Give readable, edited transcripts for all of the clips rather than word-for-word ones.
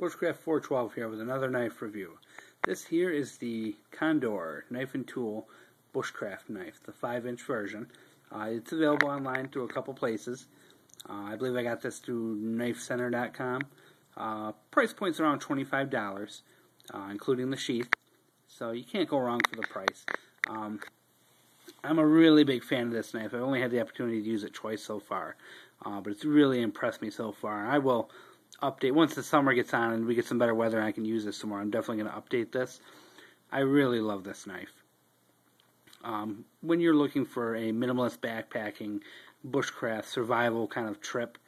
Bushcraft 412 here with another knife review. This here is the Condor knife and tool bushcraft knife, the 5-inch version. It's available online through a couple places. I believe I got this through knifecenter.com. Price point's around $25, including the sheath, so you can't go wrong for the price. I'm a really big fan of this knife. I've only had the opportunity to use it twice so far, but it's really impressed me so far. I will update once the summer gets on and we get some better weather and I can use this some more. I'm definitely going to update this. I really love this knife. When you're looking for a minimalist backpacking, bushcraft, survival kind of trip,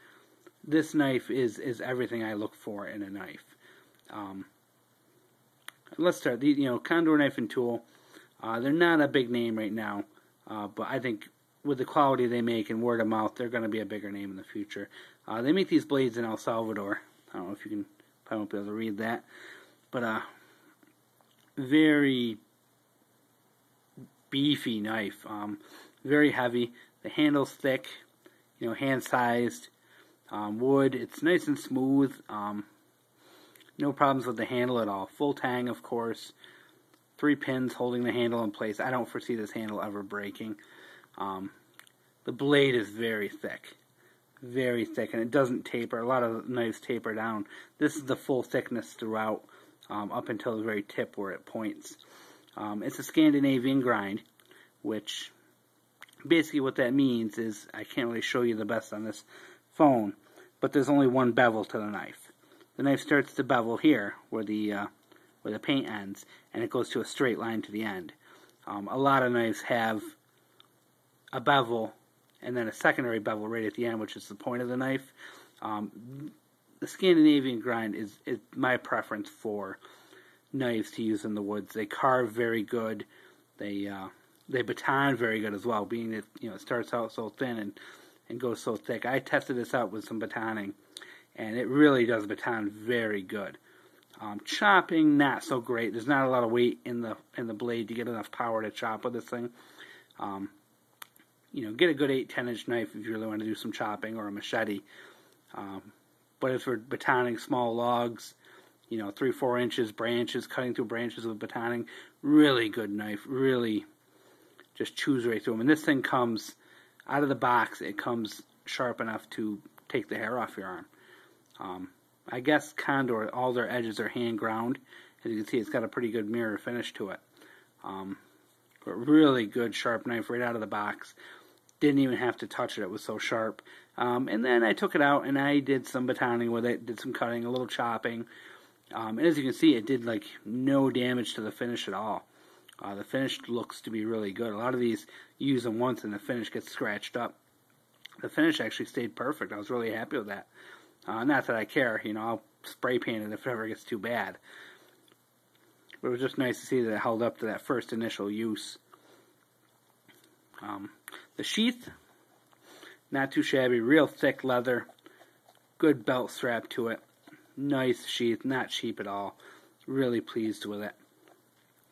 this knife is everything I look for in a knife. Let's start. Condor knife and tool. They're not a big name right now, but I think with the quality they make and word of mouth, they're going to be a bigger name in the future. They make these blades in El Salvador. I don't know if you can, probably won't be able to read that, but very beefy knife. Very heavy. The handle's thick, hand-sized. Wood. It's nice and smooth. No problems with the handle at all. Full tang, of course. 3 pins holding the handle in place. I don't foresee this handle ever breaking. The blade is very thick, and it doesn't taper. A lot of knives taper down. This is the full thickness throughout, up until the very tip where it points. It's a Scandinavian grind, which basically what that means is, I can't really show you the best on this phone, but there's only one bevel to the knife. The knife starts to bevel here, where the paint ends, and it goes to a straight line to the end. A lot of knives have a bevel and then a secondary bevel right at the end, which is the point of the knife. The Scandinavian grind is my preference for knives to use in the woods. They carve very good. They baton very good as well, being that it starts out so thin and goes so thick. I tested this out with some batoning, and it really does baton very good. Chopping, not so great. There's not a lot of weight in the blade to get enough power to chop with this thing. Get a good 8-10 inch knife if you really want to do some chopping, or a machete. But as for batoning small logs, 3-4 inches, branches, cutting through branches with batoning, really good knife. Really just chews right through them. And this thing comes out of the box. It comes sharp enough to take the hair off your arm. I guess Condor, all their edges are hand ground. As you can see, it's got a pretty good mirror finish to it. But really good sharp knife right out of the box. Didn't even have to touch it. It was so sharp. And then I took it out and I did some batoning with it, did some cutting, a little chopping. And as you can see, it did no damage to the finish at all. The finish looks to be really good. A lot of these, you use them once and the finish gets scratched up. The finish actually stayed perfect. I was really happy with that. Not that I care, I'll spray paint it if it ever gets too bad. But it was just nice to see that it held up to that first initial use. The sheath, not too shabby, real thick leather, good belt strap to it, nice sheath, not cheap at all. Really pleased with it.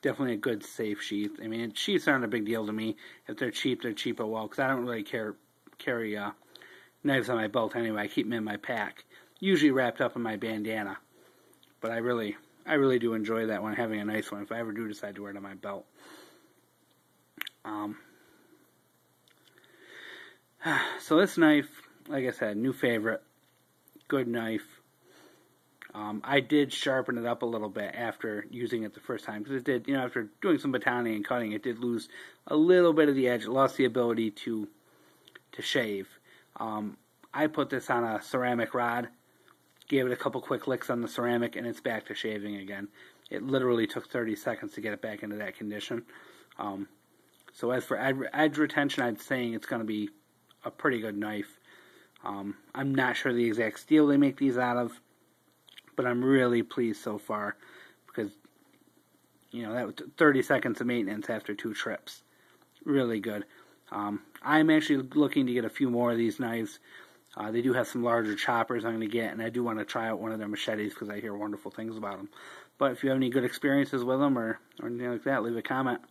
Definitely a good, safe sheath. I mean, sheaths aren't a big deal to me. If they're cheap at well, because I don't really carry knives on my belt anyway. I keep them in my pack, usually wrapped up in my bandana. But I really do enjoy that one, having a nice one, if I ever do decide to wear it on my belt. So this knife, like I said, new favorite, good knife. I did sharpen it up a little bit after using it the first time, because it did, after doing some batoning and cutting, it did lose a little bit of the edge. It lost the ability to shave. I put this on a ceramic rod, gave it a couple quick licks on the ceramic, and it's back to shaving again. It literally took 30 seconds to get it back into that condition. So as for edge retention, I'm saying it's going to be a pretty good knife. I'm not sure the exact steel they make these out of, but I'm really pleased so far, because that was 30 seconds of maintenance after 2 trips. Really good. I'm actually looking to get a few more of these knives. They do have some larger choppers I'm going to get, and I do want to try out one of their machetes because I hear wonderful things about them. But if you have any good experiences with them or anything like that, leave a comment.